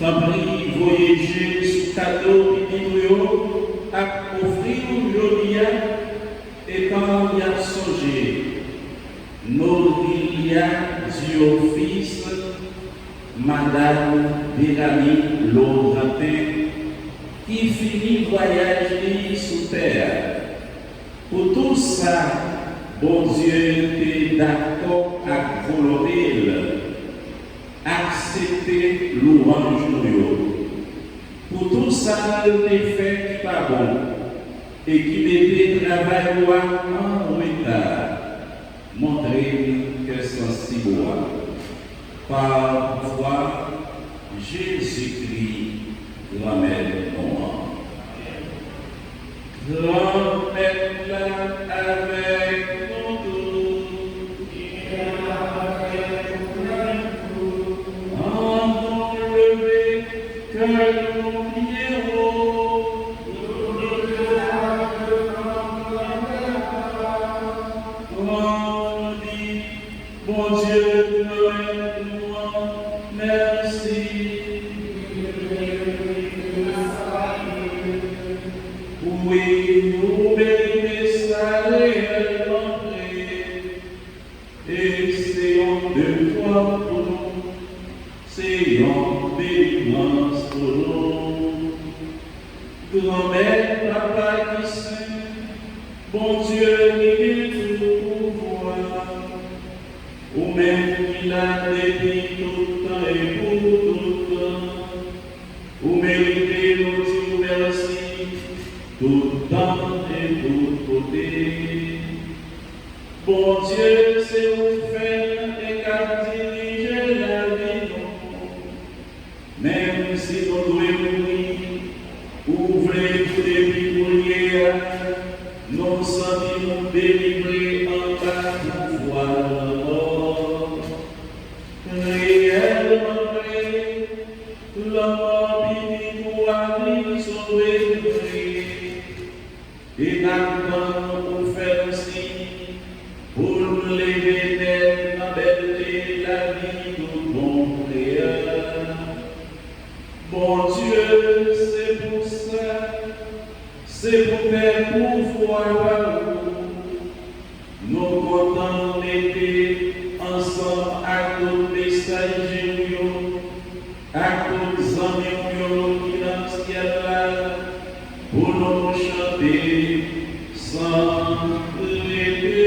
Fabri voyager sous cadeau vidéo à offrir aujourd'hui et quand il y a songé nos du office Madame Bélanie Laurentin qui finit voyager sous terre. Pour tout ça, bon Dieu était d'accord à volonté, accepter l'orange. Pour tout ça, il était fait qui pas bon et qui mettait travail en retard. Montrer que c'est si beau. Parfois, Jésus-Christ, grand-mère noire. Grand-mère avec nous tous. En levé que nous prions. Bon Dieu, merci. Oui, nous bénissons réellement et c'est de toi pour nous, c'est en bénédiction pour nous. Grand-mère, papa qui saint, bon Dieu, qui est tout pouvoir. Ou même qu'il a depuis tout temps et pour tout temps, ou méritez nous dire merci, tout temps et tout côté. Bon Dieu, c'est vous faire et qu'à diriger la vie, même si nous devons mourir, ouvrez tous les prières, nous sommes délivrés en bas pouvoir. Et maintenant, pour faire aussi, pour nous lever d'être la belleté, la vie, tout bon prière. Bon Dieu, c'est pour ça, c'est pour faire pouvoir nous comptons l'été ensemble à tous les stagiaires, à tous les amis qui dans ce ciel là, pour nous chanter sans répéter.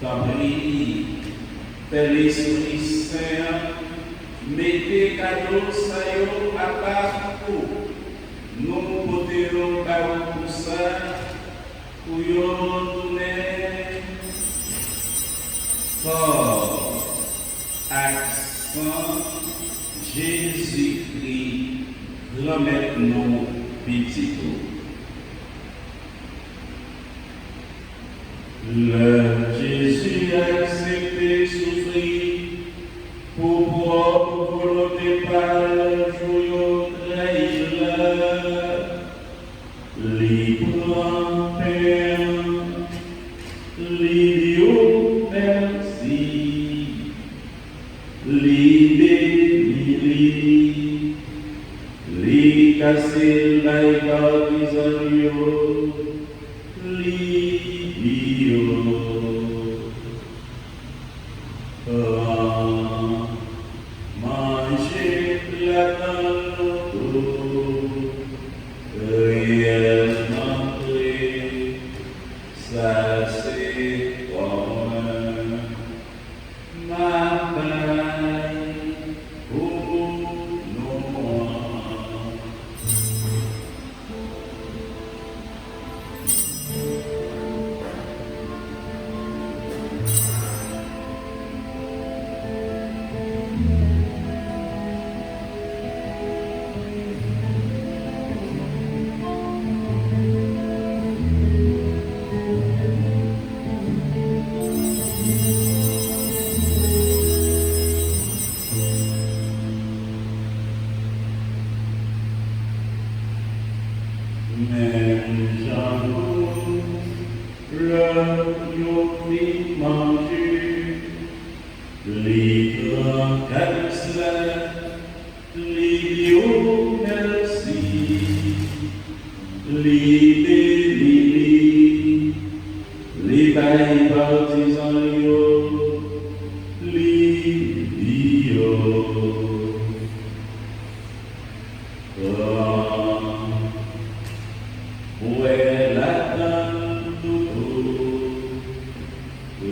T'en prie, fais l'Esprit Saint, mettez cadeau ça à part pour nous poterons pour ça, pour nous donner fort, accent, Jésus-Christ, remettez-nous petit. Le Jésus a accepté souffrir pour propre volonté par le joyau libre Père, l'idiot merci, l'idée, li casser la égalisation, manger la réellement ça c'est comme ma baille pour nous. Même j'avoue, le yomi manger, les grands calices, les dieux merci, les bénis, les bails partisans, les dieux. Où est la dame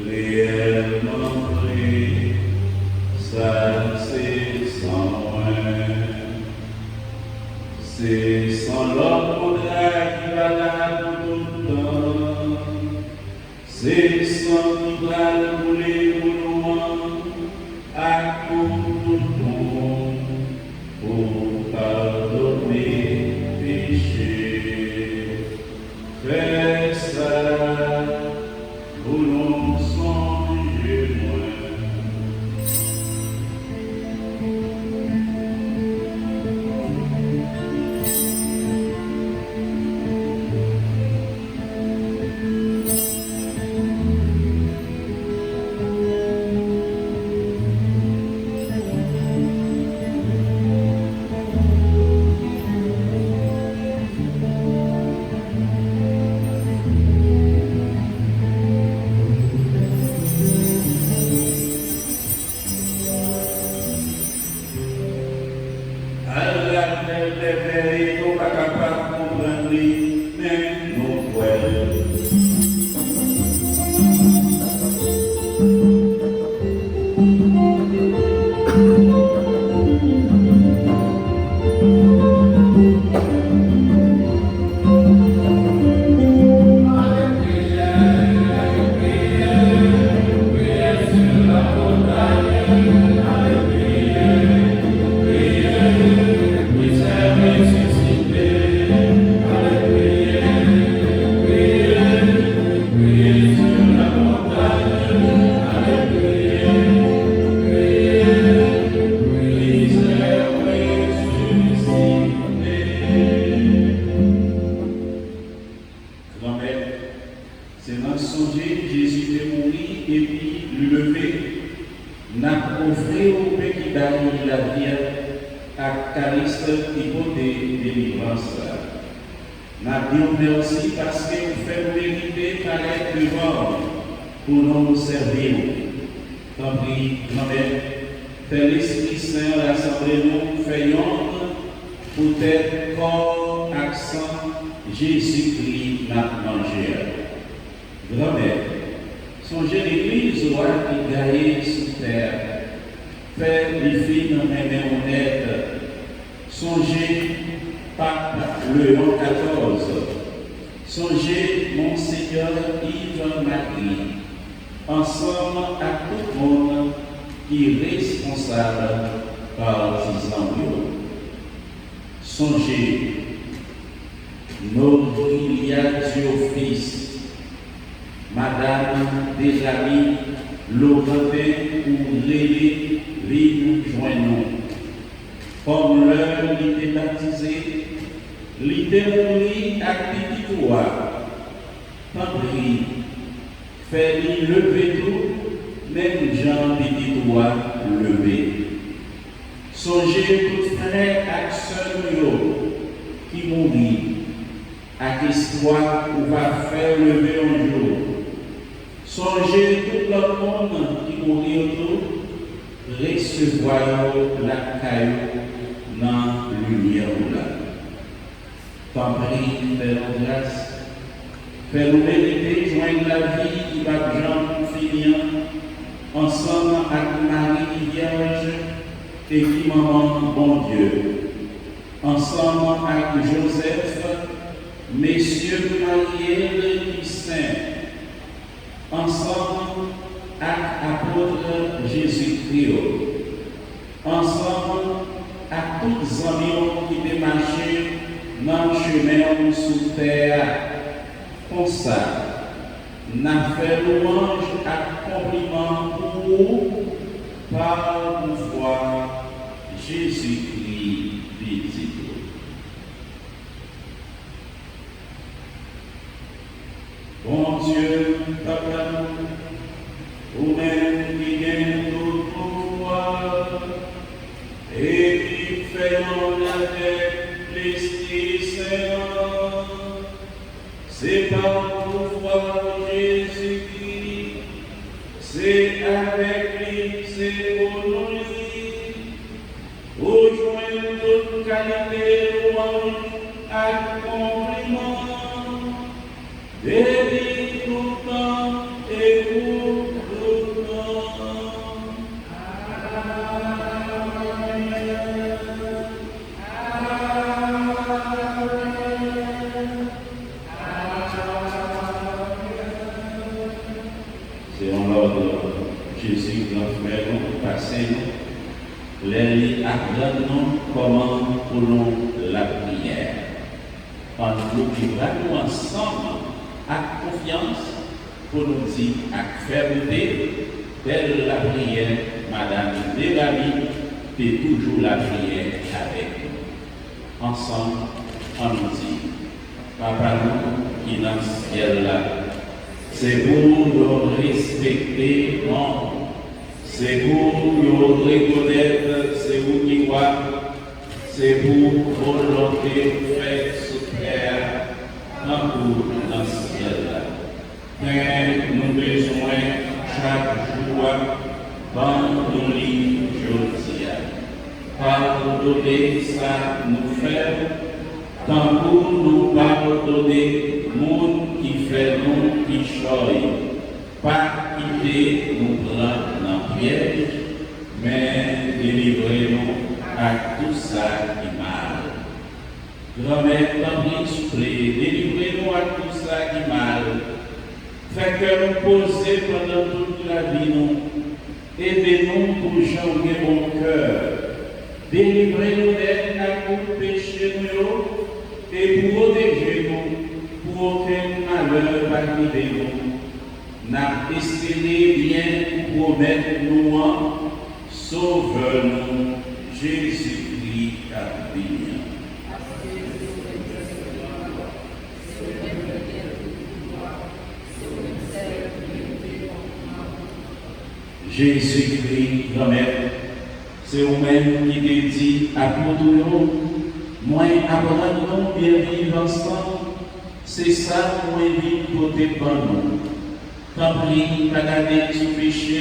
réellement vrai, ça c'est sans moi, c'est sans l'homme qui va là pour tout le temps, c'est sans qui va le rouler pour nous, à tout le monde, pour pardonner péché. Fais ça, vous n'en songez moins. C'est dans songer Jésus est mort et puis lui lever. N'a offert au Père qui donne la vie à Caliste qui peut délivrance. N'a dit merci parce que vous faites mériter paraître devant pour nous servir. Tant pis, grand-mère, fais l'Esprit Saint l'assemblée nous faisons pour être corps, accent, Jésus-Christ n'a mangé. Grand-mère, Songez l'église ou qui gagne sous terre. Faire les filles dans les mains honnêtes. Songez Pape Léon XIV. Songez Monseigneur Yves Magny. Ensemble à tout le monde qui est responsable par ces envieux. Songez nos filiales du office, Madame Desjardins, Laurentin ou Lélé, Vine Joinon. Comme l'heure l'idée baptisée, l'idée nourrie à petit doigt, tant pis, fait-il lever tout, même Jean petit doigt levé. Songez tout frère à sœur qui mourit, à l'espoir qu'on va faire lever un jour. Songez tout le monde qui mourit autour, recevoir la caillou dans la lumière là. Tant pis, fais-nous grâce, fais-nous mériter, joindre la vie qui va bien finir, ensemble avec Marie Vierge et qui maman bon Dieu, ensemble avec Joseph, messieurs mariés qui saints, ensemble avec l'apôtre Jésus-Christ, ensemble avec tous les amis qui démarchaient dans le chemin sous terre. Comme ça, nous avons fait louange et compliment pour vous par le pouvoir Jésus-Christ petit. Bon Dieu, papa, vous-même qui gagnez tout pouvoir et qui fait avec l'Esprit Saint, c'est par le pouvoir Jésus-Christ, c'est avec lui, c'est pour nous. Rejoignez toute qualité de louange à compliment. Béni tout le temps et pour tout le temps. C'est en l'ordre Jésus notre frère, nous passons, les apprenons comment pour la prière. En nous vivons ensemble avec confiance pour nous dire avec fermeté, telle la prière, Madame Desjardins, c'est toujours la prière avec nous. Ensemble, on nous dit, Papa nous qui est dans le ciel là, c'est pour nous respecter, non, c'est pour nous reconnaître, c'est vous qui croyez, c'est pour volonté faite sur terre, dans le ciel. Mais nous besoin chaque jour pardonner aujourd'hui. Pardonner ça nous fait, tant pour nous pardonner monde qui fait nous qui choisit. Pas quitter nous prendre dans le piège, mais délivrer-nous à tout ça qui mal. Grand-mère, tant pis, délivrez-nous à tout ça qui mal. Fait que nous poser pendant toute la vie, nous. Aidez-nous pour changer mon cœur. Délivrez-nous d'être à tout péché, nous, et pour protéger-nous, pour aucun malheur va arriver nous. N'a espéré bien pour mettre nous en sauveur-nous, Jésus-Christ a béni. Jésus-Christ, grand-mère, c'est vous-même qui te dit à nous, moi, apprendre bien vivre ensemble, c'est ça moi vivre pour tes nous. Tant pis, pas garder sous péché,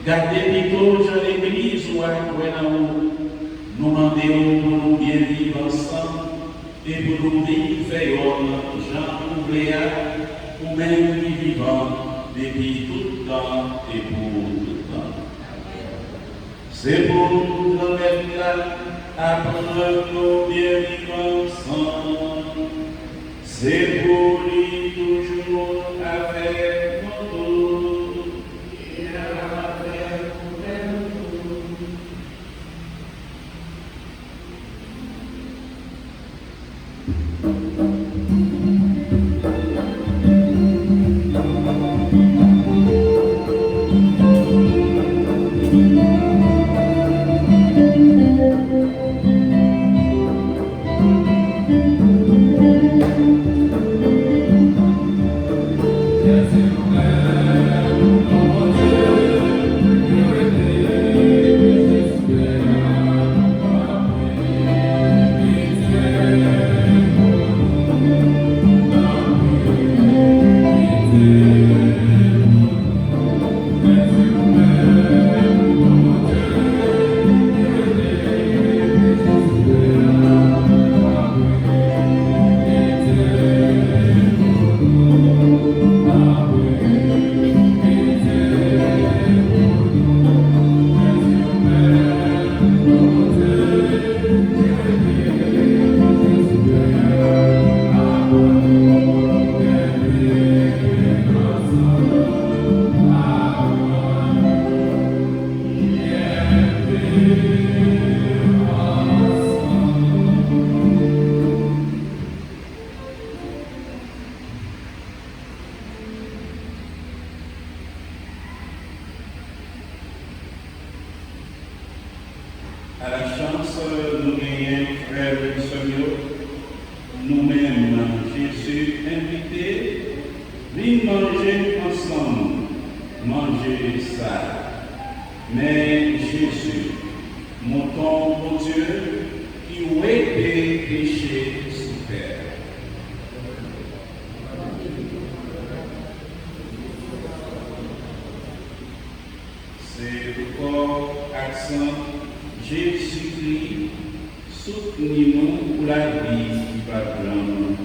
gardez plutôt dans l'église ou à nous. Nous demandons pour nous bien vivre ensemble et pour nous vivre, faire Jean Ouvléa, ou même qui vivant. depuis tout temps et pour tout temps. C'est pour nous remettre là, apprendre nos bien vivre ensemble. C'est pour lui toujours avec nous. À la chance, nous gagnons, frères et sœurs, nous-mêmes, Jésus invité, venez manger ensemble, manger ça. Mais Jésus, montons pour Dieu, qui ouait des péchés sous terre. C'est le corps accent Jésus-Christ, soutenez-nous pour la vie qui va prendre.